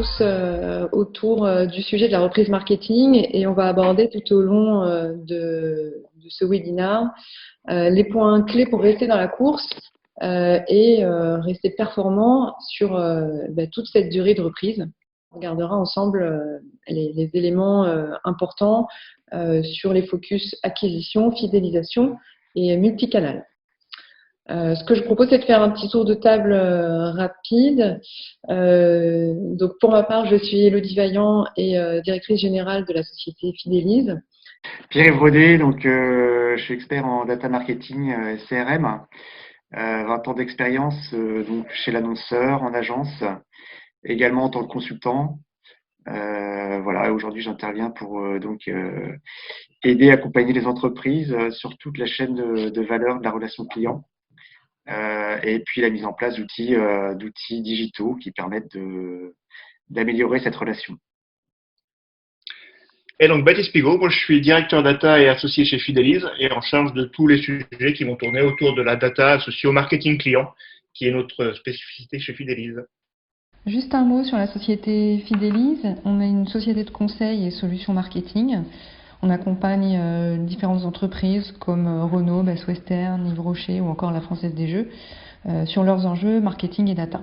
tous autour du sujet de la reprise marketing et on va aborder tout au long de ce webinaire les points clés pour rester dans la course et rester performant sur toute cette durée de reprise. On regardera ensemble les éléments importants sur les focus acquisition, fidélisation et multicanal. Ce que je propose, c'est de faire un petit tour de table rapide. Donc, pour ma part, je suis Élodie Vaillant et directrice générale de la société Fidélise. Pierre-Yves Rodet, donc je suis expert en data marketing CRM, 20 ans d'expérience donc chez l'annonceur, en agence, également en tant que consultant. Voilà, aujourd'hui j'interviens pour aider, accompagner les entreprises sur toute la chaîne de valeur de la relation client. Et puis la mise en place d'outils digitaux qui permettent d'améliorer cette relation. Et donc Baptiste Pigot, moi je suis directeur data et associé chez Fidélise et en charge de tous les sujets qui vont tourner autour de la data associée au marketing client, qui est notre spécificité chez Fidélise. Juste un mot sur la société Fidélise. On est une société de conseil et solutions marketing. On accompagne différentes entreprises comme Renault, Best Western, Yves Rocher ou encore la Française des Jeux sur leurs enjeux marketing et data.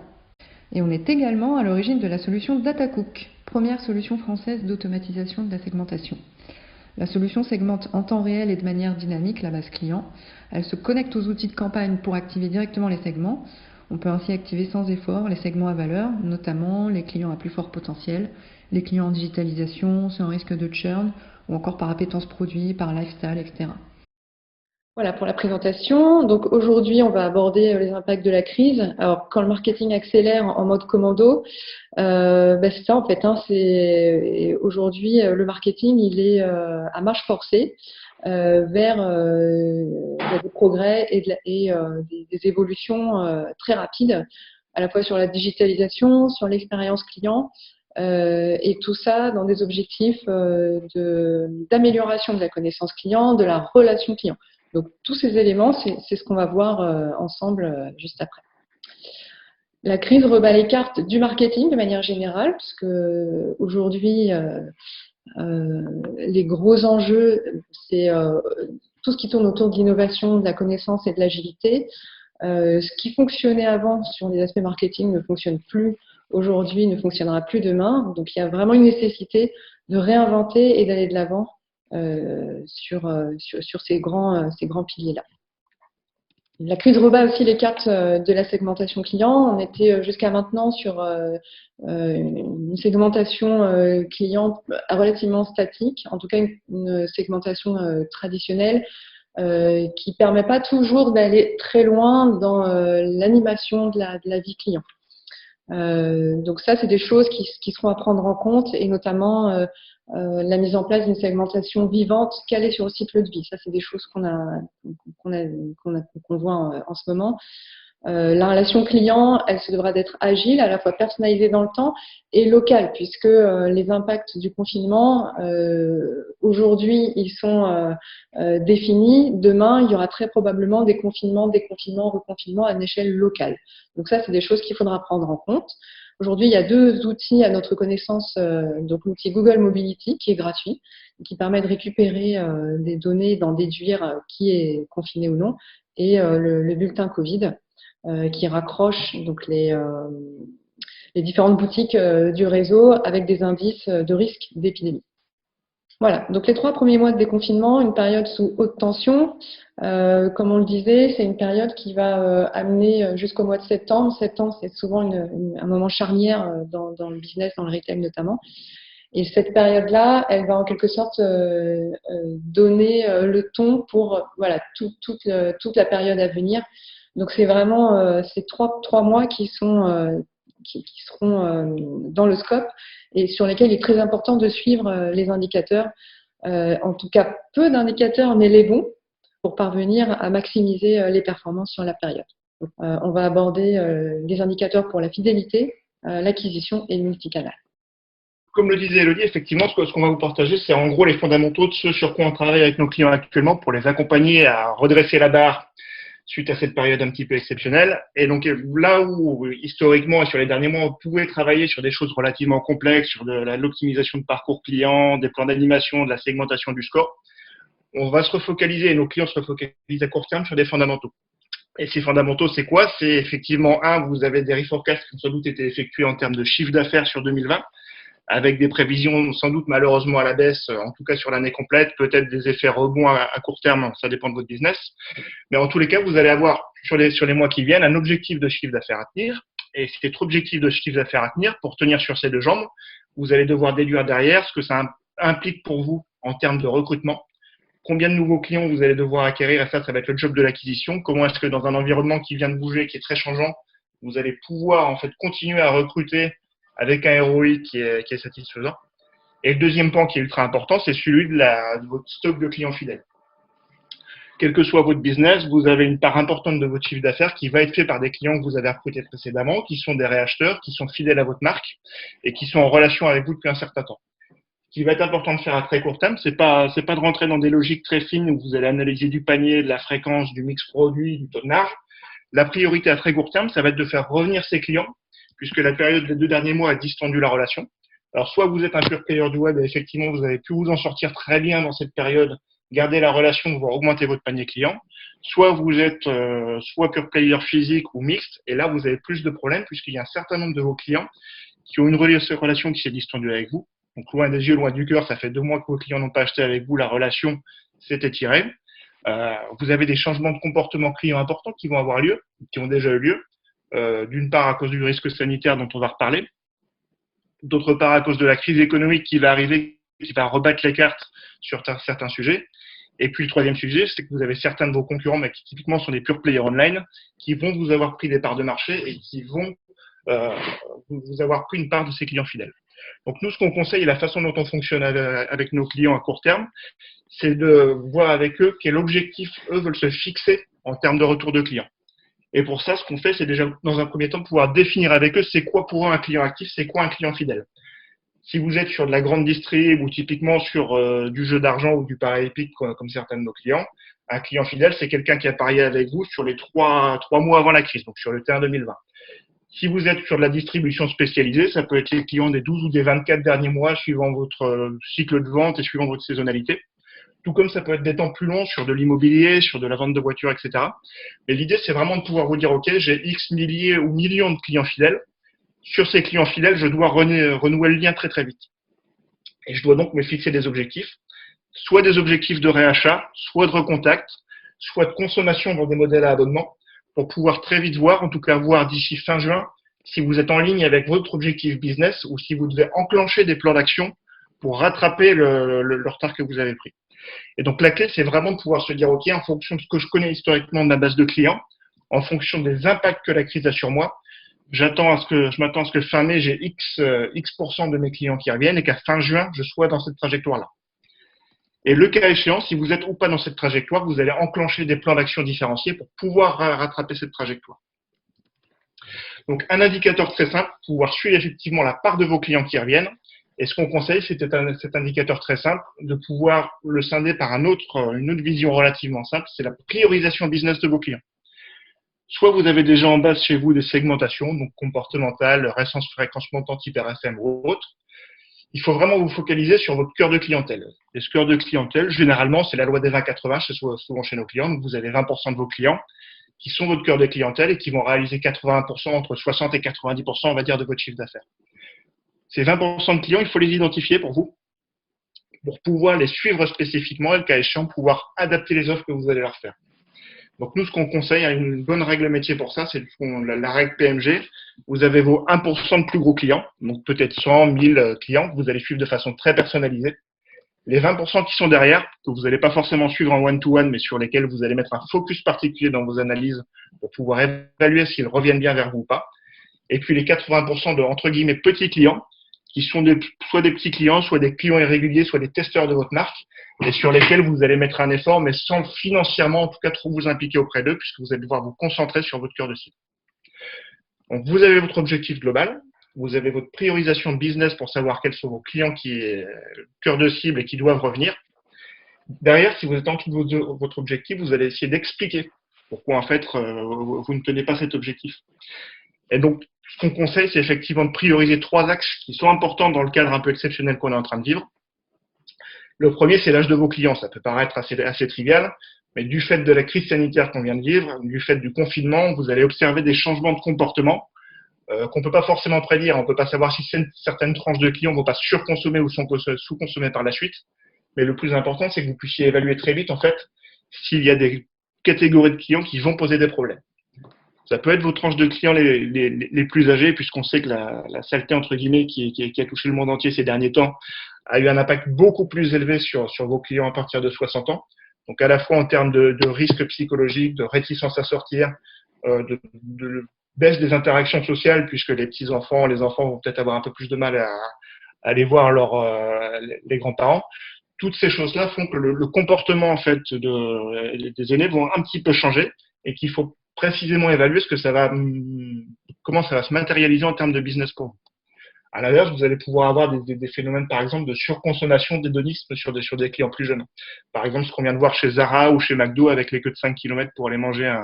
Et on est également à l'origine de la solution DataCook, première solution française d'automatisation de la segmentation. La solution segmente en temps réel et de manière dynamique la base client. Elle se connecte aux outils de campagne pour activer directement les segments. On peut ainsi activer sans effort les segments à valeur, notamment les clients à plus fort potentiel, les clients en digitalisation, sans risque de churn, ou encore par appétence produit, par lifestyle, etc. Voilà pour la présentation. Donc aujourd'hui, on va aborder les impacts de la crise. Alors quand le marketing accélère en mode commando, c'est ça en fait. C'est aujourd'hui le marketing, il est à marche forcée vers des progrès et des évolutions très rapides, à la fois sur la digitalisation, sur l'expérience client. Et tout ça dans des objectifs d'amélioration de la connaissance client, de la relation client. Donc tous ces éléments, c'est ce qu'on va voir ensemble juste après. La crise rebat les cartes du marketing de manière générale, puisque aujourd'hui, les gros enjeux, c'est tout ce qui tourne autour de l'innovation, de la connaissance et de l'agilité. Ce qui fonctionnait avant sur les aspects marketing ne fonctionne plus aujourd'hui, ne fonctionnera plus demain. Donc il y a vraiment une nécessité de réinventer et d'aller de l'avant sur ces grands piliers-là. La crise rebat aussi les cartes de la segmentation client. On était jusqu'à maintenant sur une segmentation client relativement statique, en tout cas une segmentation traditionnelle qui permet pas toujours d'aller très loin dans l'animation de la vie client. Donc ça, c'est des choses qui seront à prendre en compte et notamment la mise en place d'une segmentation vivante calée sur le cycle de vie. Ça, c'est des choses qu'on voit en ce moment. La relation client, elle se devra d'être agile, à la fois personnalisée dans le temps et locale, puisque les impacts du confinement, aujourd'hui, ils sont définis. Demain, il y aura très probablement des confinements, déconfinements, reconfinements à une échelle locale. Donc ça, c'est des choses qu'il faudra prendre en compte. Aujourd'hui, il y a deux outils à notre connaissance, donc l'outil Google Mobility qui est gratuit, qui permet de récupérer des données, d'en déduire qui est confiné ou non, et le bulletin Covid qui raccroche donc les différentes boutiques du réseau avec des indices de risque d'épidémie. Voilà, donc les 3 premiers mois de déconfinement, une période sous haute tension. Comme on le disait, c'est une période qui va amener jusqu'au mois de septembre. Septembre, c'est souvent un moment charnière dans le business, dans le retail notamment. Et cette période-là, elle va en quelque sorte donner le ton pour voilà toute la période à venir. Donc c'est vraiment ces trois mois qui seront dans le scope et sur lesquels il est très important de suivre les indicateurs, en tout cas peu d'indicateurs, mais les bons, pour parvenir à maximiser les performances sur la période. Donc, on va aborder les indicateurs pour la fidélité, l'acquisition et le multicanal. Comme le disait Élodie, effectivement, ce qu'on va vous partager, c'est en gros les fondamentaux de ce sur quoi on travaille avec nos clients actuellement pour les accompagner à redresser la barre suite à cette période un petit peu exceptionnelle. Et donc là où historiquement et sur les derniers mois, on pouvait travailler sur des choses relativement complexes, sur l'optimisation de parcours client, des plans d'animation, de la segmentation du score, on va se refocaliser et nos clients se refocalisent à court terme sur des fondamentaux. Et ces fondamentaux, c'est quoi? C'est effectivement, vous avez des reforecasts qui ont sans doute été effectués en termes de chiffre d'affaires sur 2020, avec des prévisions sans doute malheureusement à la baisse, en tout cas sur l'année complète, peut-être des effets rebonds à court terme, ça dépend de votre business. Mais en tous les cas, vous allez avoir sur les mois qui viennent un objectif de chiffre d'affaires à tenir. Et cet objectif de chiffre d'affaires à tenir, pour tenir sur ces deux jambes, vous allez devoir déduire derrière ce que ça implique pour vous en termes de recrutement. Combien de nouveaux clients vous allez devoir acquérir, et ça va être le job de l'acquisition. Comment est-ce que dans un environnement qui vient de bouger, qui est très changeant, vous allez pouvoir en fait continuer à recruter avec un ROI qui est satisfaisant. Et le deuxième point qui est ultra important, c'est celui de votre stock de clients fidèles. Quel que soit votre business, vous avez une part importante de votre chiffre d'affaires qui va être fait par des clients que vous avez recrutés précédemment, qui sont des réacheteurs, qui sont fidèles à votre marque et qui sont en relation avec vous depuis un certain temps. Ce qui va être important de faire à très court terme, c'est pas de rentrer dans des logiques très fines où vous allez analyser du panier, de la fréquence, du mix produit, du taux de marge. La priorité à très court terme, ça va être de faire revenir ces clients, puisque la période des 2 derniers mois a distendu la relation. Alors, soit vous êtes un pure player du web et effectivement, vous avez pu vous en sortir très bien dans cette période, garder la relation, voire augmenter votre panier client. Soit vous êtes soit pure player physique ou mixte, et là, vous avez plus de problèmes puisqu'il y a un certain nombre de vos clients qui ont une relation qui s'est distendue avec vous. Donc, loin des yeux, loin du cœur, ça fait 2 mois que vos clients n'ont pas acheté avec vous, la relation s'est étirée. Vous avez des changements de comportement client importants qui vont avoir lieu, qui ont déjà eu lieu. D'une part à cause du risque sanitaire dont on va reparler, d'autre part à cause de la crise économique qui va arriver, qui va rebattre les cartes sur certains sujets. Et puis le troisième sujet, c'est que vous avez certains de vos concurrents, mais qui typiquement sont des pure players online, qui vont vous avoir pris des parts de marché et qui vont vous avoir pris une part de ces clients fidèles. Donc nous, ce qu'on conseille et la façon dont on fonctionne avec nos clients à court terme, c'est de voir avec eux quel objectif eux veulent se fixer en termes de retour de clients. Et pour ça, ce qu'on fait, c'est déjà, dans un premier temps, pouvoir définir avec eux c'est quoi pour eux un client actif, c'est quoi un client fidèle. Si vous êtes sur de la grande distrib ou typiquement sur du jeu d'argent ou du pari épique comme certains de nos clients, un client fidèle, c'est quelqu'un qui a parié avec vous sur les 3 mois avant la crise, donc sur le terrain 2020. Si vous êtes sur de la distribution spécialisée, ça peut être les clients des 12 ou des 24 derniers mois suivant votre cycle de vente et suivant votre saisonnalité. Tout comme ça peut être des temps plus longs sur de l'immobilier, sur de la vente de voitures, etc. Mais l'idée, c'est vraiment de pouvoir vous dire, OK, j'ai X milliers ou millions de clients fidèles. Sur ces clients fidèles, je dois renouer le lien très, très vite. Et je dois donc me fixer des objectifs, soit des objectifs de réachat, soit de recontact, soit de consommation dans des modèles à abonnement, pour pouvoir très vite voir, en tout cas voir d'ici fin juin, si vous êtes en ligne avec votre objectif business ou si vous devez enclencher des plans d'action pour rattraper le retard que vous avez pris. Et donc, la clé, c'est vraiment de pouvoir se dire, OK, en fonction de ce que je connais historiquement de ma base de clients, en fonction des impacts que la crise a sur moi, je m'attends à ce que fin mai, j'ai X% de mes clients qui reviennent et qu'à fin juin, je sois dans cette trajectoire-là. Et le cas échéant, si vous êtes ou pas dans cette trajectoire, vous allez enclencher des plans d'action différenciés pour pouvoir rattraper cette trajectoire. Donc, un indicateur très simple, pouvoir suivre effectivement la part de vos clients qui reviennent. Et ce qu'on conseille, c'est cet indicateur très simple, de pouvoir le scinder par une autre vision relativement simple, c'est la priorisation business de vos clients. Soit vous avez déjà en base chez vous des segmentations, donc comportementales, fréquence montante, hyper FM ou autre. Il faut vraiment vous focaliser sur votre cœur de clientèle. Et ce cœur de clientèle, généralement, c'est la loi des 20-80, c'est souvent chez nos clients. Donc, vous avez 20% de vos clients qui sont votre cœur de clientèle et qui vont réaliser 80%, entre 60 et 90%, on va dire, de votre chiffre d'affaires. Ces 20% de clients, il faut les identifier pour vous, pour pouvoir les suivre spécifiquement et, le cas échéant, pouvoir adapter les offres que vous allez leur faire. Donc, nous, ce qu'on conseille, une bonne règle métier pour ça, c'est la règle PMG. Vous avez vos 1% de plus gros clients, donc peut-être 100, 1000 clients que vous allez suivre de façon très personnalisée. Les 20% qui sont derrière, que vous n'allez pas forcément suivre en one-to-one, mais sur lesquels vous allez mettre un focus particulier dans vos analyses pour pouvoir évaluer s'ils reviennent bien vers vous ou pas. Et puis les 80% de, entre guillemets, petits clients, qui sont soit des petits clients, soit des clients irréguliers, soit des testeurs de votre marque, et sur lesquels vous allez mettre un effort, mais sans financièrement, en tout cas, trop vous impliquer auprès d'eux, puisque vous allez devoir vous concentrer sur votre cœur de cible. Donc, vous avez votre objectif global, vous avez votre priorisation de business pour savoir quels sont vos clients qui est cœur de cible et qui doivent revenir. Derrière, si vous êtes en dessous de votre objectif, vous allez essayer d'expliquer pourquoi en fait vous ne tenez pas cet objectif. Et donc, ce qu'on conseille, c'est effectivement de prioriser 3 axes qui sont importants dans le cadre un peu exceptionnel qu'on est en train de vivre. Le premier, c'est l'âge de vos clients. Ça peut paraître assez trivial, mais du fait de la crise sanitaire qu'on vient de vivre, du fait du confinement, vous allez observer des changements de comportement qu'on ne peut pas forcément prédire. On ne peut pas savoir si certaines tranches de clients ne vont pas surconsommer ou sous-consommer par la suite. Mais le plus important, c'est que vous puissiez évaluer très vite, en fait, s'il y a des catégories de clients qui vont poser des problèmes. Ça peut être vos tranches de clients les plus âgés, puisqu'on sait que la saleté, entre guillemets, qui a touché le monde entier ces derniers temps, a eu un impact beaucoup plus élevé sur vos clients à partir de 60 ans. Donc, à la fois en termes de risque psychologique, de réticence à sortir, de baisse des interactions sociales, puisque les petits-enfants, les enfants vont peut-être avoir un peu plus de mal à aller voir les grands-parents. Toutes ces choses-là font que le comportement en fait des aînés vont un petit peu changer et qu'il faut précisément évaluer comment ça va se matérialiser en termes de business pour vous. À l'inverse, vous allez pouvoir avoir des phénomènes, par exemple, de surconsommation d'hédonisme sur des clients plus jeunes. Par exemple, ce qu'on vient de voir chez Zara ou chez McDo avec les queues de 5 km pour aller manger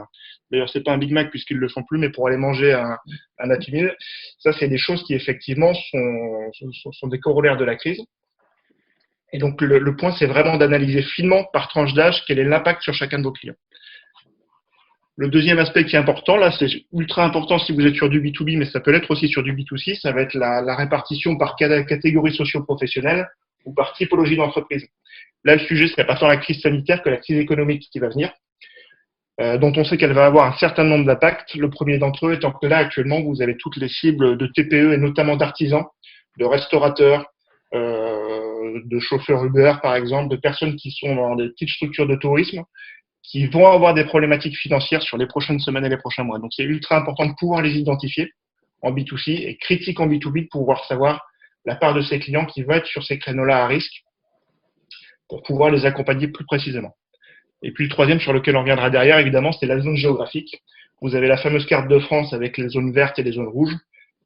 d'ailleurs, c'est pas un Big Mac puisqu'ils le font plus, mais pour aller manger un Happy Meal. Ça, c'est des choses qui, effectivement, sont des corollaires de la crise. Et donc, le point, c'est vraiment d'analyser finement par tranche d'âge quel est l'impact sur chacun de vos clients. Le deuxième aspect qui est important, là, c'est ultra important si vous êtes sur du B2B, mais ça peut l'être aussi sur du B2C, ça va être la répartition par catégorie socio-professionnelle ou par typologie d'entreprise. Là, le sujet, c'est pas tant la crise sanitaire que la crise économique qui va venir, dont on sait qu'elle va avoir un certain nombre d'impacts. Le premier d'entre eux étant que là, actuellement, vous avez toutes les cibles de TPE et notamment d'artisans, de restaurateurs, de chauffeurs Uber, par exemple, de personnes qui sont dans des petites structures de tourisme, qui vont avoir des problématiques financières sur les prochaines semaines et les prochains mois. Donc, c'est ultra important de pouvoir les identifier en B2C et critique en B2B de pouvoir savoir la part de ses clients qui va être sur ces créneaux-là à risque pour pouvoir les accompagner plus précisément. Et puis, le troisième sur lequel on reviendra derrière, évidemment, c'est la zone géographique. Vous avez la fameuse carte de France avec les zones vertes et les zones rouges.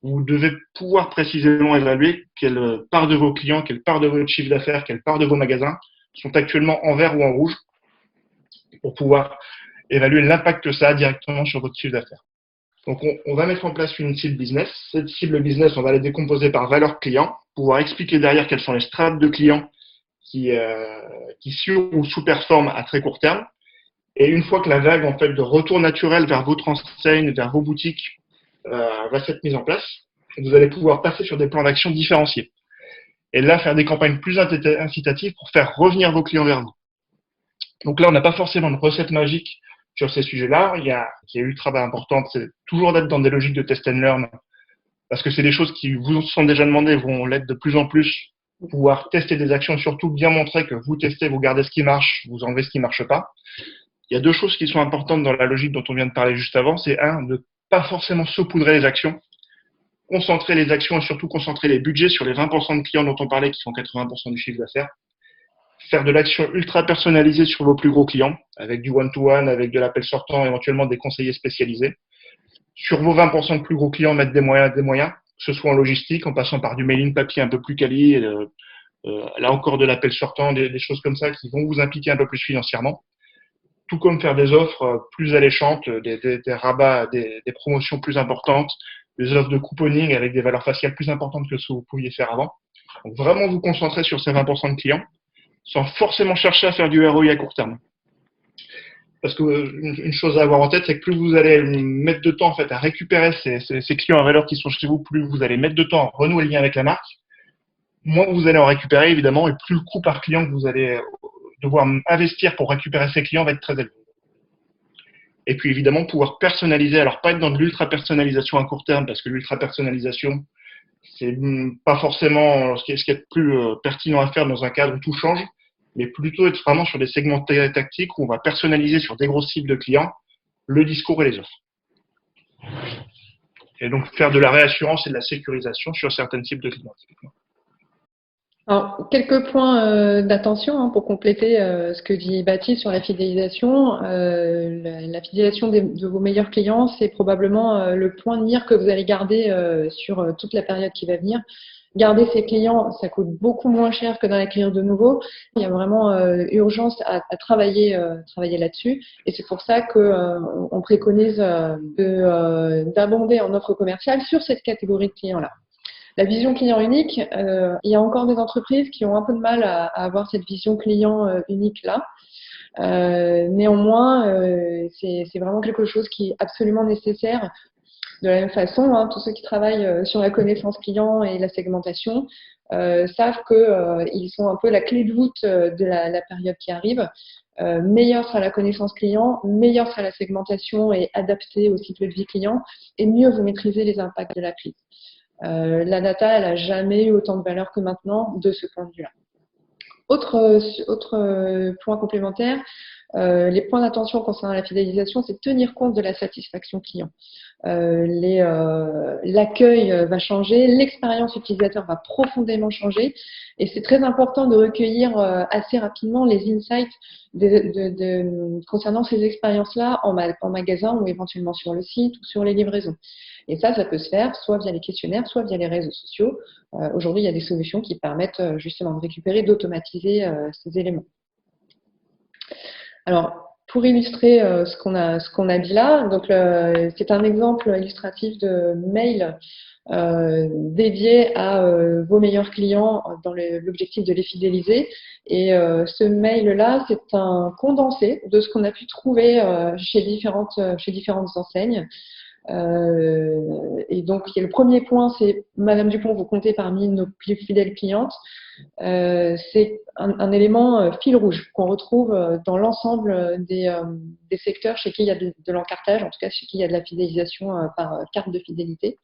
Vous devez pouvoir précisément évaluer quelle part de vos clients, quelle part de votre chiffre d'affaires, quelle part de vos magasins sont actuellement en vert ou en rouge, pour pouvoir évaluer l'impact que ça a directement sur votre chiffre d'affaires. Donc, on va mettre en place une cible business. Cette cible business, on va la décomposer par valeur client, pouvoir expliquer derrière quelles sont les strates de clients qui sur ou sous-performent à très court terme. Et une fois que la vague en fait de retour naturel vers votre enseigne, vers vos boutiques va s'être mise en place, vous allez pouvoir passer sur des plans d'action différenciés. Et là, faire des campagnes plus incitatives pour faire revenir vos clients vers vous. Donc là, on n'a pas forcément de recette magique sur ces sujets-là. Qui est ultra importante, c'est toujours d'être dans des logiques de test and learn, parce que c'est des choses qui vous sont déjà demandées, vont l'être de plus en plus, pouvoir tester des actions, surtout bien montrer que vous testez, vous gardez ce qui marche, vous enlevez ce qui ne marche pas. Il y a 2 choses qui sont importantes dans la logique dont on vient de parler juste avant. C'est de pas forcément saupoudrer les actions, concentrer les actions et surtout concentrer les budgets sur les 20% de clients dont on parlait qui font 80% du chiffre d'affaires. Faire de l'action ultra personnalisée sur vos plus gros clients, avec du one-to-one, avec de l'appel sortant, éventuellement des conseillers spécialisés. Sur vos 20% de plus gros clients, mettre des moyens, que ce soit en logistique, en passant par du mailing papier un peu plus quali, là encore de l'appel sortant, des choses comme ça qui vont vous impliquer un peu plus financièrement. Tout comme faire des offres plus alléchantes, des rabats, des promotions plus importantes, des offres de couponing avec des valeurs faciales plus importantes que ce que vous pouviez faire avant. Donc vraiment vous concentrer sur ces 20% de clients, sans forcément chercher à faire du ROI à court terme. Parce que une chose à avoir en tête, c'est que plus vous allez mettre de temps en fait à récupérer ces clients à valeur qui sont chez vous, plus vous allez mettre de temps à renouer le lien avec la marque, moins vous allez en récupérer évidemment, et plus le coût par client que vous allez devoir investir pour récupérer ces clients va être très élevé. Et puis évidemment pouvoir personnaliser, alors pas être dans de l'ultra-personnalisation à court terme, parce que l'ultra-personnalisation, c'est pas forcément ce qui est le plus pertinent à faire dans un cadre où tout change, mais plutôt être vraiment sur des segments tactiques où on va personnaliser sur des grosses cibles de clients le discours et les offres. Et donc faire de la réassurance et de la sécurisation sur certaines cibles de clients. Alors, quelques points d'attention pour compléter ce que dit Baptiste sur la fidélisation. La fidélisation de vos meilleurs clients, c'est probablement le point de mire que vous allez garder sur toute la période qui va venir. garder ses clients, ça coûte beaucoup moins cher que d'en acquérir de nouveaux. Il y a vraiment urgence à travailler là-dessus. Et c'est pour ça qu'on préconise d'abonder en offre commerciale sur cette catégorie de clients-là. La vision client unique, il y a encore des entreprises qui ont un peu de mal à avoir cette vision client unique-là. Néanmoins, c'est vraiment quelque chose qui est absolument nécessaire. De la même façon, hein, tous ceux qui travaillent sur la connaissance client et la segmentation savent qu'ils sont un peu la clé de voûte de la période qui arrive. Meilleure sera la connaissance client, meilleure sera la segmentation et adaptée au cycle de vie client, et mieux vous maîtrisez les impacts de la crise. La data, elle n'a jamais eu autant de valeur que maintenant de ce point de vue-là. Autre point complémentaire, les points d'attention concernant la fidélisation, c'est de tenir compte de la satisfaction client. L'accueil va changer, l'expérience utilisateur va profondément changer, et c'est très important de recueillir assez rapidement les insights concernant ces expériences-là en magasin ou éventuellement sur le site ou sur les livraisons. Et ça peut se faire soit via les questionnaires, soit via les réseaux sociaux. Aujourd'hui, il y a des solutions qui permettent justement de récupérer, d'automatiser ces éléments. Alors, pour illustrer ce qu'on a dit là, donc c'est un exemple illustratif de mail dédié à vos meilleurs clients dans l'objectif de les fidéliser. Et ce mail-là, c'est un condensé de ce qu'on a pu trouver chez différentes enseignes. Et donc, le premier point, c'est Madame Dupont, vous comptez parmi nos plus fidèles clientes. C'est un élément fil rouge qu'on retrouve dans l'ensemble des secteurs chez qui il y a de l'encartage, en tout cas chez qui il y a de la fidélisation par carte de fidélité.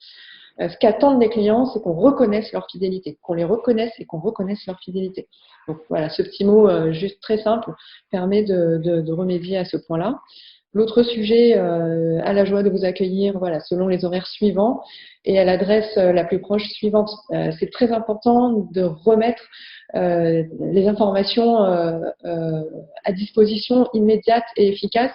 Ce qu'attendent les clients, c'est qu'on reconnaisse leur fidélité, qu'on les reconnaisse et qu'on reconnaisse leur fidélité. Donc voilà, ce petit mot juste très simple permet de remédier à ce point-là. L'autre sujet, à la joie de vous accueillir, voilà, selon les horaires suivants et à l'adresse la plus proche suivante. C'est très important de remettre les informations à disposition immédiate et efficace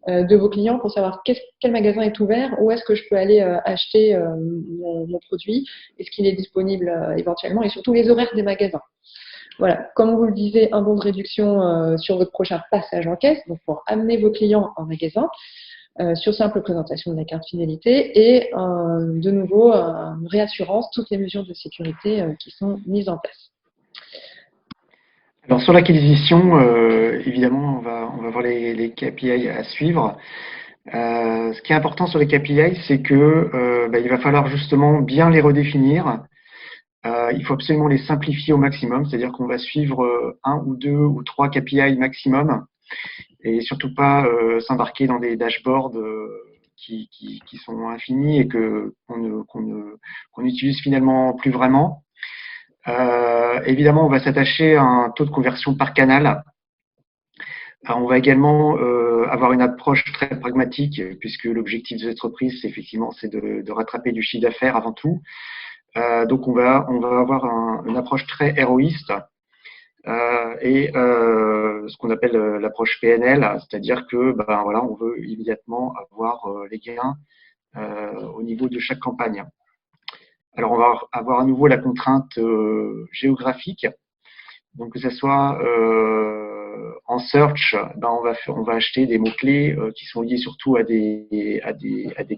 de vos clients pour savoir quel magasin est ouvert, où est-ce que je peux aller acheter mon produit, est-ce qu'il est disponible éventuellement, et surtout les horaires des magasins. Voilà, comme vous le disiez, un bon de réduction sur votre prochain passage en caisse, donc pour amener vos clients en magasin, sur simple présentation de la carte fidélité, et de nouveau, une réassurance, toutes les mesures de sécurité qui sont mises en place. Alors sur l'acquisition, évidemment, on va voir les KPI à suivre. Ce qui est important sur les KPI, c'est que il va falloir justement bien les redéfinir. Il faut absolument les simplifier au maximum, c'est-à-dire qu'on va suivre un ou deux ou trois KPI maximum, et surtout pas s'embarquer dans des dashboards qui sont infinis et qu'on n'utilise finalement plus vraiment. Évidemment, on va s'attacher à un taux de conversion par canal. On va également avoir une approche très pragmatique, puisque l'objectif de cette entreprise, c'est de rattraper du chiffre d'affaires avant tout. Donc on va avoir une approche très héroïste et ce qu'on appelle l'approche PNL, c'est-à-dire que voilà, on veut immédiatement avoir les gains au niveau de chaque campagne. Alors on va avoir à nouveau la contrainte géographique, donc que ce soit en search, on va acheter des mots-clés qui sont liés surtout à des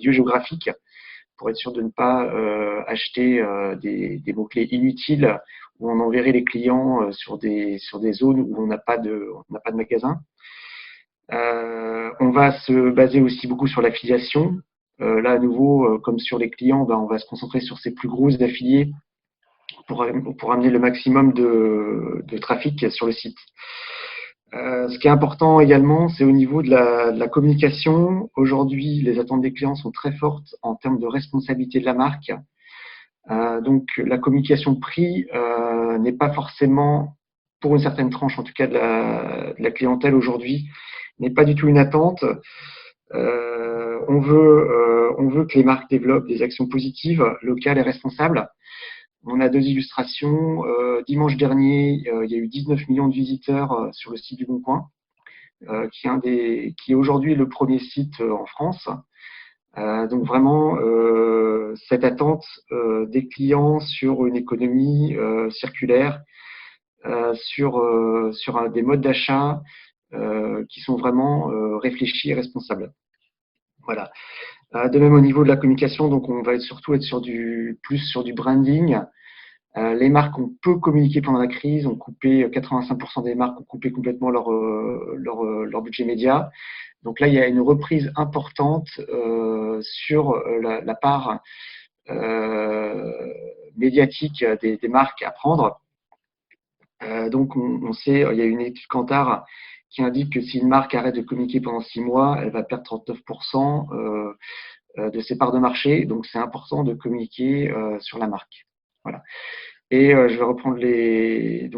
lieux géographiques, pour être sûr de ne pas acheter des mots-clés inutiles où on enverrait les clients sur des zones où on n'a pas de magasin. On va se baser aussi beaucoup sur l'affiliation. Là, à nouveau, comme sur les clients, on va se concentrer sur ces plus gros affiliés pour amener le maximum de trafic sur le site. Ce qui est important également, c'est au niveau de la communication. Aujourd'hui, les attentes des clients sont très fortes en termes de responsabilité de la marque. Donc, la communication prix n'est pas forcément, pour une certaine tranche, en tout cas de la clientèle aujourd'hui, n'est pas du tout une attente. On veut que les marques développent des actions positives, locales et responsables. On a deux illustrations. Dimanche dernier, il y a eu 19 millions de visiteurs sur le site du Bon Coin, qui est aujourd'hui le premier site en France. Donc vraiment, cette attente des clients sur une économie circulaire, sur des modes d'achat qui sont vraiment réfléchis et responsables. Voilà. De même au niveau de la communication, donc on va surtout être plus sur du branding. Les marques ont peu communiqué pendant la crise, ont coupé 85% des marques ont coupé complètement leur budget média. Donc là, il y a une reprise importante sur la part médiatique des marques à prendre. Donc on sait, il y a une étude Kantar qui indique que si une marque arrête de communiquer pendant 6 mois, elle va perdre 39% de ses parts de marché. Donc c'est important de communiquer sur la marque. Voilà. Et je vais reprendre les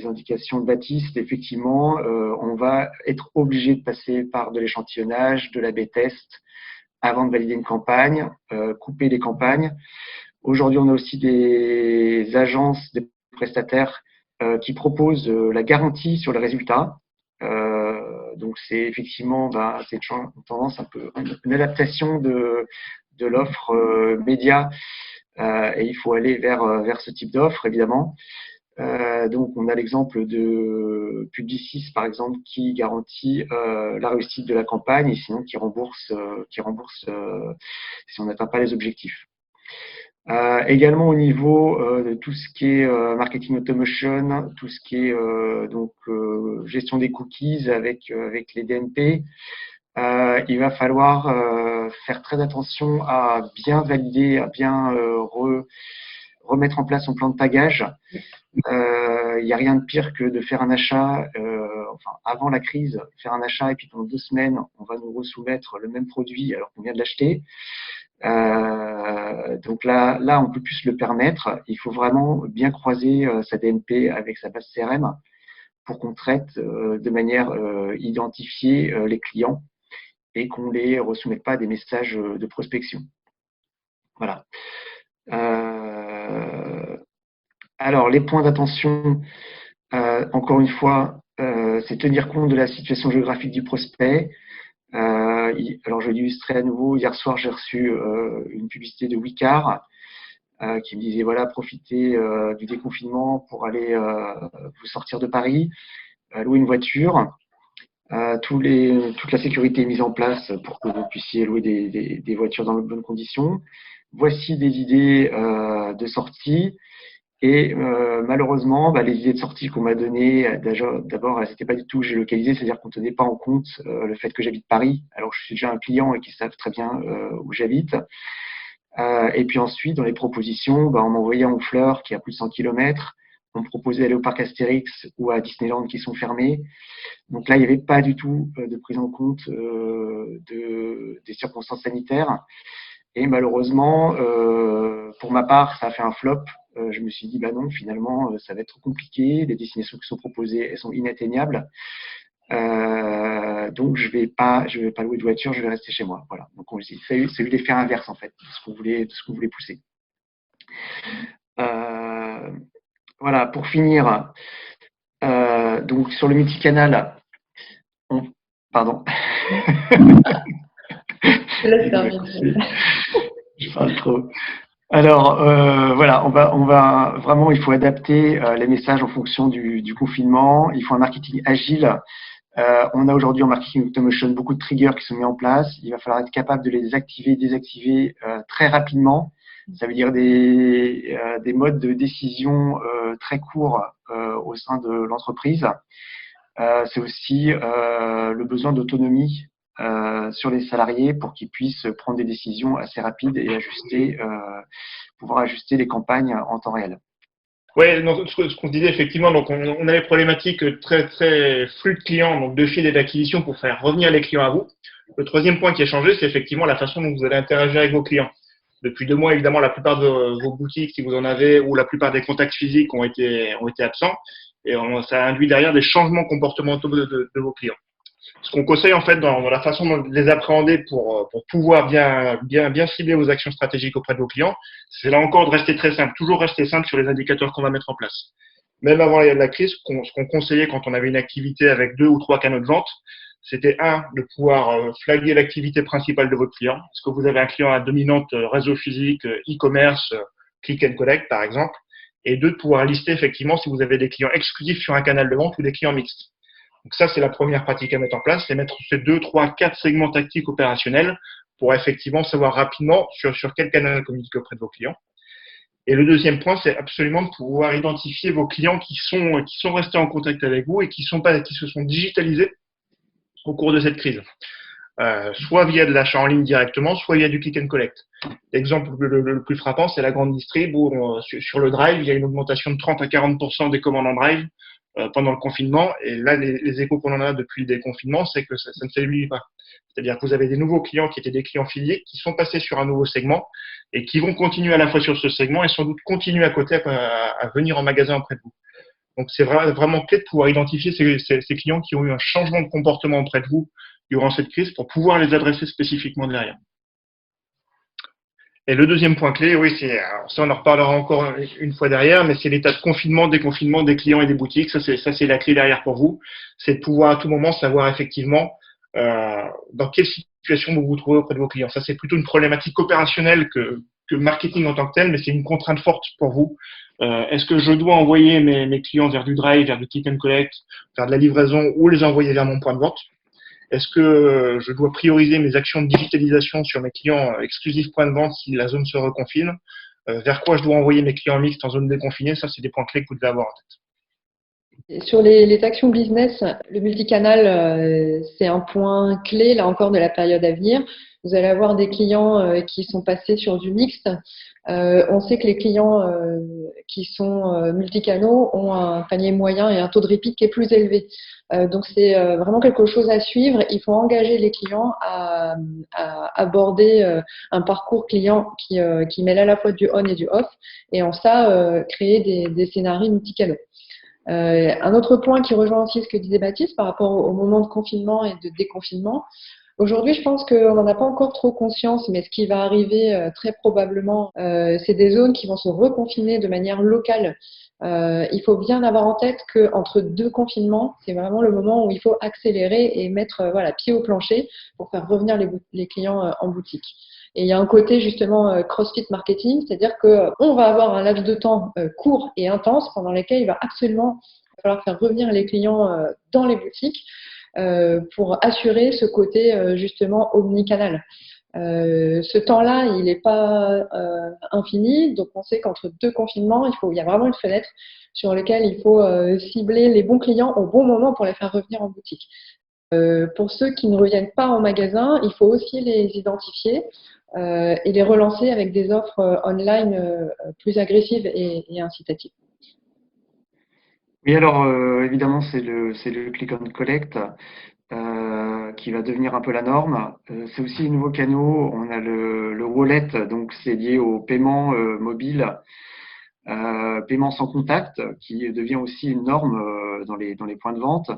indications de Baptiste. Effectivement, on va être obligé de passer par de l'échantillonnage, de l'A/B test avant de valider une campagne, couper les campagnes. Aujourd'hui, on a aussi des agences, des prestataires qui proposent la garantie sur les résultats. Donc c'est effectivement c'est une tendance un peu une adaptation de l'offre média. Et il faut aller vers ce type d'offre, évidemment. Donc, on a l'exemple de Publicis, par exemple, qui garantit la réussite de la campagne et sinon qui rembourse si on n'atteint pas les objectifs. Également au niveau de tout ce qui est marketing automation, tout ce qui est gestion des cookies avec les DMP, il va falloir faire très attention à bien valider, à bien remettre en place son plan de tagage. Il n'y a rien de pire que de faire un achat, avant la crise, faire un achat et puis pendant 2 semaines, on va nous resoumettre le même produit alors qu'on vient de l'acheter. Donc là, on peut plus se le permettre. Il faut vraiment bien croiser sa DMP avec sa base CRM pour qu'on traite de manière identifiée les clients et qu'on les resoumette pas à des messages de prospection. Voilà. Alors, les points d'attention, encore une fois, c'est tenir compte de la situation géographique du prospect. Alors, je vais illustrer à nouveau. Hier soir, j'ai reçu une publicité de Wicar qui me disait, voilà, profitez du déconfinement pour aller vous sortir de Paris, louer une voiture. Toute la sécurité est mise en place pour que vous puissiez louer des voitures dans de bonnes conditions. Voici des idées de sortie. Et malheureusement, les idées de sortie qu'on m'a données, d'abord, elles n'étaient pas du tout géolocalisées, c'est-à-dire qu'on ne tenait pas en compte le fait que j'habite Paris. Alors, je suis déjà un client et qu'ils savent très bien où j'habite. Et puis ensuite, dans les propositions, on m'envoyait à Honfleur, qui est à plus de 100 km. On me proposait d'aller au parc Astérix ou à Disneyland qui sont fermés. Donc là, il n'y avait pas du tout de prise en compte des circonstances sanitaires. Et malheureusement, pour ma part, ça a fait un flop. Je me suis dit, non, finalement, ça va être compliqué. Les destinations qui sont proposées, elles sont inatteignables. Donc, je vais pas louer de voiture, je vais rester chez moi. Voilà. Donc, c'est eu l'effet inverse, en fait, de ce qu'on voulait pousser. Voilà, pour finir, donc sur le multicanal, pardon. Je parle trop. Alors voilà, on va vraiment, il faut adapter les messages en fonction du confinement. Il faut un marketing agile. On a aujourd'hui en marketing automation beaucoup de triggers qui sont mis en place. Il va falloir être capable de les activer, désactiver très rapidement. Ça veut dire des modes de décision très courts au sein de l'entreprise. C'est aussi le besoin d'autonomie sur les salariés pour qu'ils puissent prendre des décisions assez rapides et pouvoir ajuster les campagnes en temps réel. Oui, ce qu'on disait effectivement, donc on a les problématiques très très flux de clients, donc de fil et d'acquisition pour faire revenir les clients à vous. Le troisième point qui a changé, c'est effectivement la façon dont vous allez interagir avec vos clients. Depuis 2 mois, évidemment, la plupart de vos boutiques, si vous en avez, ou la plupart des contacts physiques ont été absents, et ça a induit derrière des changements comportementaux de vos clients. Ce qu'on conseille en fait dans la façon de les appréhender pour pouvoir bien cibler vos actions stratégiques auprès de vos clients, c'est là encore de rester très simple, toujours rester simple sur les indicateurs qu'on va mettre en place. Même avant la crise, ce qu'on conseillait quand on avait une activité avec 2 ou 3 canaux de vente, C'était de pouvoir flaguer l'activité principale de votre client. Est-ce que vous avez un client à dominante réseau physique, e-commerce, click and collect par exemple, et deux, de pouvoir lister effectivement si vous avez des clients exclusifs sur un canal de vente ou des clients mixtes. Donc ça, c'est la première pratique à mettre en place, c'est mettre ces 2, 3, 4 segments tactiques opérationnels pour effectivement savoir rapidement sur quel canal communiquer auprès de vos clients. Et le deuxième point, c'est absolument de pouvoir identifier vos clients qui sont restés en contact avec vous et qui se sont digitalisés au cours de cette crise. Soit via de l'achat en ligne directement, soit via du click and collect. L'exemple le plus frappant, c'est la grande distrib où sur le drive, il y a une augmentation de 30 à 40% des commandes en drive pendant le confinement. Et là, les échos qu'on en a depuis le déconfinement, c'est que ça ne s'élimine pas. C'est-à-dire que vous avez des nouveaux clients qui étaient des clients filiés qui sont passés sur un nouveau segment et qui vont continuer à la fois sur ce segment et sans doute continuer à côté à venir en magasin auprès de vous. Donc, c'est vraiment clé de pouvoir identifier ces clients qui ont eu un changement de comportement auprès de vous durant cette crise pour pouvoir les adresser spécifiquement derrière. Et le deuxième point clé, oui, ça on en reparlera encore une fois derrière, mais c'est l'état de confinement, déconfinement des clients et des boutiques. Ça c'est la clé derrière pour vous. C'est de pouvoir à tout moment savoir effectivement dans quelle situation vous vous trouvez auprès de vos clients. Ça, c'est plutôt une problématique opérationnelle que marketing en tant que tel, mais c'est une contrainte forte pour vous. Est-ce que je dois envoyer mes clients vers du drive, vers du click and collect, vers de la livraison ou les envoyer vers mon point de vente? Est-ce que je dois prioriser mes actions de digitalisation sur mes clients exclusifs points de vente si la zone se reconfine? Vers quoi je dois envoyer mes clients mixtes en zone déconfinée? Ça, c'est des points clés que vous devez avoir en tête. Et sur les actions business, le multicanal, c'est un point clé, là encore, de la période à venir. Vous allez avoir des clients qui sont passés sur du mixte. On sait que les clients qui sont multicanaux ont un panier moyen et un taux de repeat qui est plus élevé. Donc, c'est vraiment quelque chose à suivre. Il faut engager les clients à aborder un parcours client qui mêle à la fois du on et du off. Et en ça, créer des scénarios multicanaux. Un autre point qui rejoint aussi ce que disait Baptiste par rapport au moment de confinement et de déconfinement. Aujourd'hui, je pense qu'on n'en a pas encore trop conscience, mais ce qui va arriver très probablement, c'est des zones qui vont se reconfiner de manière locale. Il faut bien avoir en tête qu'entre deux confinements, c'est vraiment le moment où il faut accélérer et mettre pied au plancher pour faire revenir les clients en boutique. Et il y a un côté justement CrossFit marketing, c'est-à-dire qu'on va avoir un laps de temps court et intense pendant lequel il va absolument falloir faire revenir les clients dans les boutiques pour assurer ce côté justement omnicanal. Ce temps-là, il n'est pas infini, donc on sait qu'entre deux confinements, il y a vraiment une fenêtre sur laquelle il faut cibler les bons clients au bon moment pour les faire revenir en boutique. Pour ceux qui ne reviennent pas en magasin, il faut aussi les identifier et les relancer avec des offres online plus agressives et incitatives. Oui, alors évidemment, c'est le click and collect qui va devenir un peu la norme. C'est aussi les nouveaux canaux. On a le wallet, donc c'est lié au paiement mobile, paiement sans contact, qui devient aussi une norme dans les points de vente.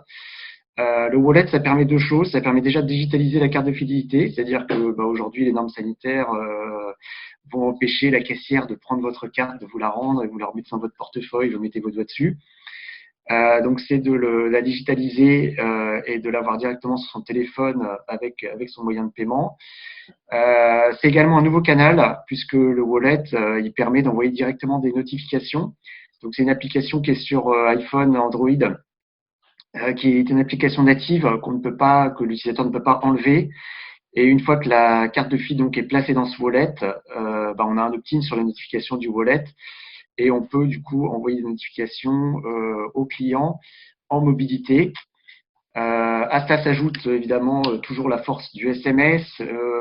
Le wallet, ça permet deux choses. Ça permet déjà de digitaliser la carte de fidélité, c'est-à-dire que aujourd'hui, les normes sanitaires vont empêcher la caissière de prendre votre carte, de vous la rendre et vous la remettez dans votre portefeuille, vous mettez vos doigts dessus. Donc, c'est de la digitaliser et de l'avoir directement sur son téléphone avec son moyen de paiement. C'est également un nouveau canal puisque le wallet, il permet d'envoyer directement des notifications. Donc, c'est une application qui est sur iPhone, Android, qui est une application native que l'utilisateur ne peut pas enlever. Et une fois que la carte de fille donc est placée dans ce wallet, on a un opt-in sur la notification du wallet et on peut du coup envoyer des notifications aux clients en mobilité. À ça s'ajoute évidemment toujours la force du SMS.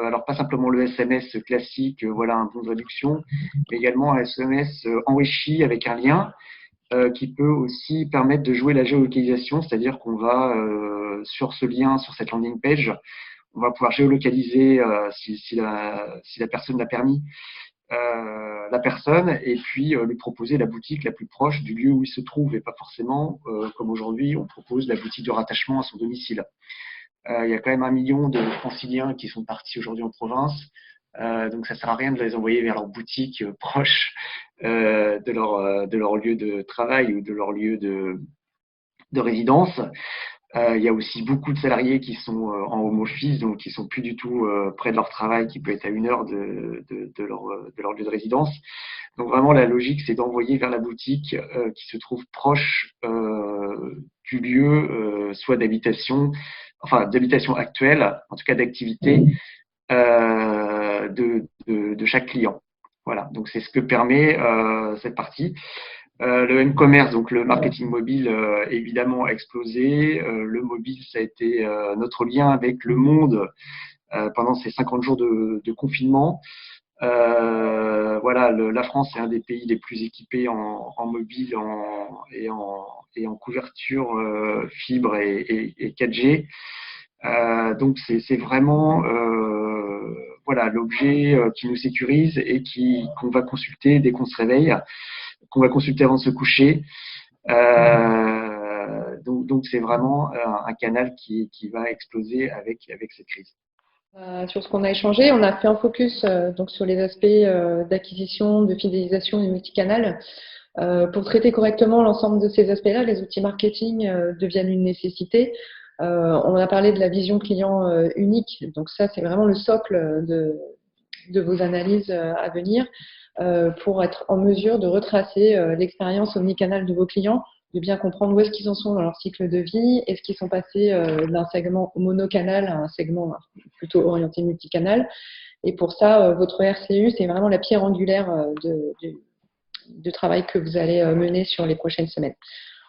Alors pas simplement le SMS classique, voilà un bon de réduction, mais également un SMS enrichi avec un lien. Qui peut aussi permettre de jouer la géolocalisation, c'est-à-dire qu'on va sur ce lien, sur cette landing page, on va pouvoir géolocaliser si la personne l'a permis, la personne, et puis lui proposer la boutique la plus proche du lieu où il se trouve, et pas forcément, comme aujourd'hui, on propose la boutique de rattachement à son domicile. Il y a quand même 1 million de franciliens qui sont partis aujourd'hui en province. Donc ça sert à rien de les envoyer vers leur boutique proche de leur lieu de travail ou de leur lieu de résidence. Il y a aussi beaucoup de salariés qui sont en home office, donc qui sont plus du tout près de leur travail, qui peut être à 1 heure de leur lieu de résidence. Donc vraiment, la logique, c'est d'envoyer vers la boutique qui se trouve proche du lieu, soit d'habitation, enfin d'habitation actuelle, en tout cas d'activité de chaque client. Voilà, donc c'est ce que permet cette partie. Le m-commerce, donc le marketing mobile, évidemment a explosé. Le mobile, ça a été notre lien avec le monde pendant ces 50 jours de confinement. Voilà, la France est un des pays les plus équipés en mobile et en couverture fibre et 4G. Donc c'est vraiment voilà l'objet qui nous sécurise et qu'on va consulter dès qu'on se réveille, qu'on va consulter avant de se coucher. Donc c'est vraiment un canal qui va exploser avec cette crise. Sur ce qu'on a échangé, on a fait un focus donc sur les aspects d'acquisition, de fidélisation et multicanal. Pour traiter correctement l'ensemble de ces aspects-là, les outils marketing deviennent une nécessité. On a parlé de la vision client unique, donc ça c'est vraiment le socle de vos analyses à venir pour être en mesure de retracer l'expérience omnicanal de vos clients, de bien comprendre où est-ce qu'ils en sont dans leur cycle de vie, est-ce qu'ils sont passés d'un segment monocanal à un segment plutôt orienté multicanal. Et pour ça, votre RCU, c'est vraiment la pierre angulaire du travail que vous allez mener sur les prochaines semaines.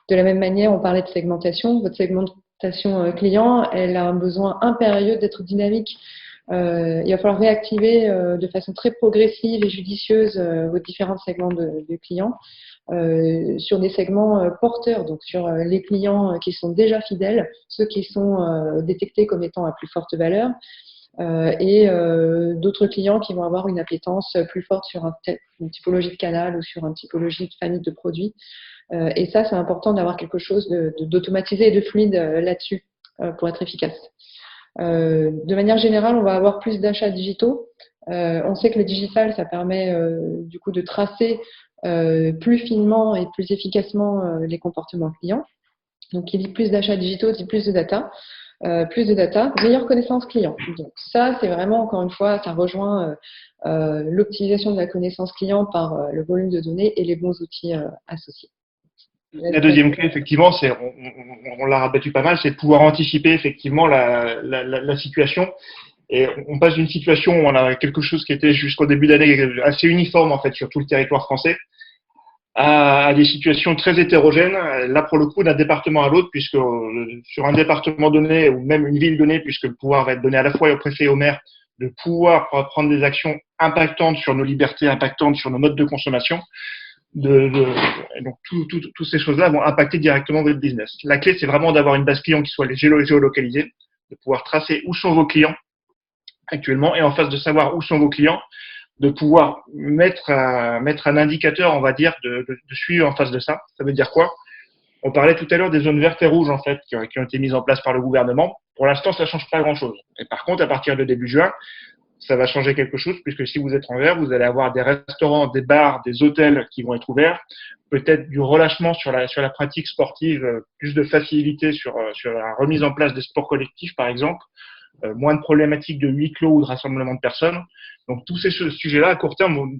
De la même manière, on parlait de segmentation. Votre segmentation client, elle a un besoin impérieux d'être dynamique. Il va falloir réactiver de façon très progressive et judicieuse vos différents segments de clients sur des segments porteurs, donc sur les clients qui sont déjà fidèles, ceux qui sont détectés comme étant à plus forte valeur, et d'autres clients qui vont avoir une appétence plus forte sur une typologie de canal ou sur une typologie de famille de produits. Et ça, c'est important d'avoir quelque chose d'automatisé et de fluide là-dessus pour être efficace. De manière générale, on va avoir plus d'achats digitaux. On sait que le digital, ça permet du coup de tracer plus finement et plus efficacement les comportements clients. Donc, qui dit plus d'achats digitaux, dit plus de data. Meilleure connaissance client. Donc ça, c'est vraiment, encore une fois, ça rejoint l'optimisation de la connaissance client par le volume de données et les bons outils associés. La deuxième clé, effectivement, on l'a rabattu pas mal, c'est de pouvoir anticiper effectivement la situation. Et on passe d'une situation où on a quelque chose qui était jusqu'au début d'année assez uniforme en fait sur tout le territoire français, à des situations très hétérogènes, là pour le coup d'un département à l'autre, puisque sur un département donné ou même une ville donnée, puisque le pouvoir va être donné à la fois au préfet et au maire, de pouvoir prendre des actions impactantes sur nos libertés, impactantes sur nos modes de consommation. Donc toutes ces choses-là vont impacter directement votre business. La clé, c'est vraiment d'avoir une base client qui soit géolocalisée, de pouvoir tracer où sont vos clients actuellement, et en face de savoir où sont vos clients, de pouvoir mettre un indicateur, on va dire, de suivi en face de ça. Ça veut dire quoi? On parlait tout à l'heure des zones vertes et rouges, en fait, qui ont été mises en place par le gouvernement. Pour l'instant, ça change pas grand-chose. Et par contre, à partir de début juin, ça va changer quelque chose, puisque si vous êtes en vert, vous allez avoir des restaurants, des bars, des hôtels qui vont être ouverts, peut-être du relâchement sur la pratique sportive, plus de facilité sur la remise en place des sports collectifs, par exemple, moins de problématiques de huis clos ou de rassemblement de personnes. Donc tous ces sujets-là, à court terme, vont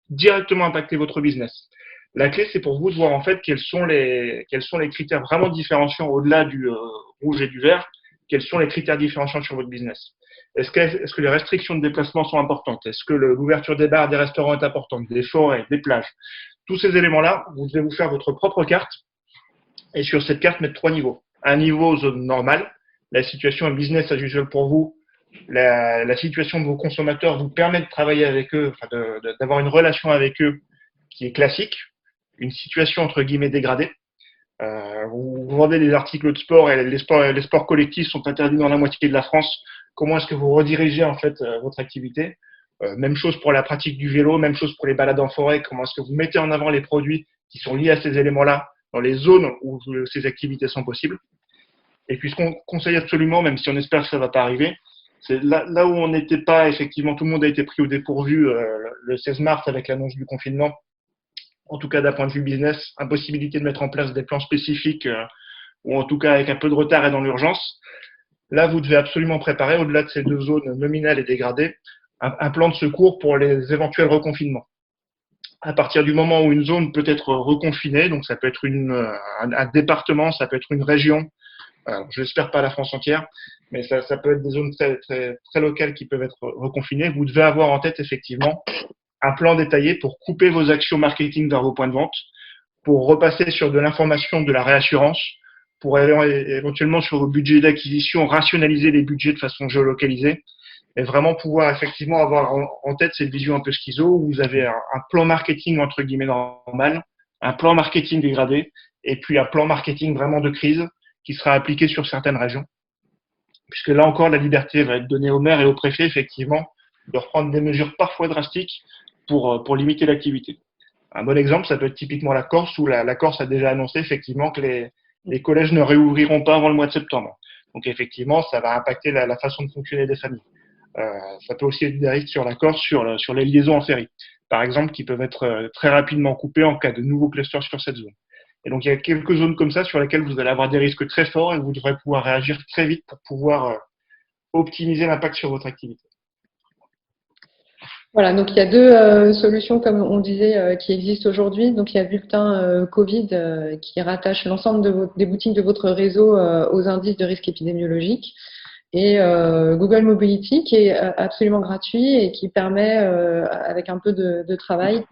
directement impacter votre business. La clé, c'est pour vous de voir en fait quels sont les critères vraiment différenciants au-delà du rouge et du vert, quels sont les critères différenciants sur votre business. Est-ce que les restrictions de déplacement sont importantes? Est-ce que l'ouverture des bars, des restaurants est importante? Des forêts, des plages? Tous ces éléments-là, vous devez vous faire votre propre carte et sur cette carte mettre 3 niveaux. Un niveau zone normale, la situation est business as usual pour vous. La situation de vos consommateurs vous permet de travailler avec eux, d'avoir une relation avec eux qui est classique, une situation entre guillemets dégradée. Vous vendez des articles de sport et les sports collectifs sont interdits dans la moitié de la France. Comment est-ce que vous redirigez en fait votre activité? Même chose pour la pratique du vélo, même chose pour les balades en forêt. Comment est-ce que vous mettez en avant les produits qui sont liés à ces éléments-là dans les zones où ces activités sont possibles? Et puis ce qu'on conseille absolument, même si on espère que ça ne va pas arriver, c'est là où on n'était pas, effectivement, tout le monde a été pris au dépourvu le 16 mars avec l'annonce du confinement. En tout cas, d'un point de vue business, impossibilité de mettre en place des plans spécifiques ou en tout cas avec un peu de retard et dans l'urgence, là, vous devez absolument préparer, au-delà de ces 2 zones nominales et dégradées, un plan de secours pour les éventuels reconfinements. À partir du moment où une zone peut être reconfinée, donc ça peut être un département, ça peut être une région, alors, je l'espère pas la France entière, mais ça peut être des zones très locales qui peuvent être reconfinées. Vous devez avoir en tête effectivement un plan détaillé pour couper vos actions marketing vers vos points de vente, pour repasser sur de l'information, de la réassurance, pour aller éventuellement sur vos budgets d'acquisition, rationaliser les budgets de façon géolocalisée, et vraiment pouvoir effectivement avoir en tête cette vision un peu schizo où vous avez un plan marketing entre guillemets normal, un plan marketing dégradé, et puis un plan marketing vraiment de crise qui sera appliqué sur certaines régions. Puisque là encore, la liberté va être donnée aux maires et aux préfets, effectivement, de reprendre des mesures parfois drastiques pour limiter l'activité. Un bon exemple, ça peut être typiquement la Corse, où la Corse a déjà annoncé effectivement que les collèges ne réouvriront pas avant le mois de septembre. Donc effectivement, ça va impacter la façon de fonctionner des familles. Ça peut aussi être des risques sur la Corse, sur les liaisons en ferry, par exemple, qui peuvent être très rapidement coupées en cas de nouveaux clusters sur cette zone. Et donc, il y a quelques zones comme ça sur lesquelles vous allez avoir des risques très forts et vous devrez pouvoir réagir très vite pour pouvoir optimiser l'impact sur votre activité. Voilà, donc il y a deux solutions, comme on disait, qui existent aujourd'hui. Donc il y a Bulletin Covid qui rattache l'ensemble des boutiques de votre réseau aux indices de risque épidémiologique. Et Google Mobility qui est absolument gratuit et qui permet, avec un peu de travail,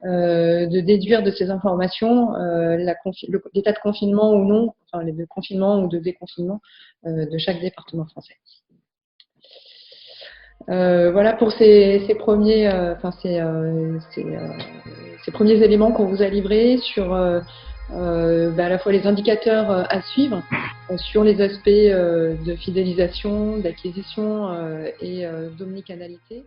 de déduire de ces informations l'état de confinement ou non, enfin les de confinement ou de déconfinement de chaque département français. Voilà pour ces premiers éléments qu'on vous a livrés sur à la fois les indicateurs à suivre sur les aspects de fidélisation, d'acquisition et d'omnicanalité.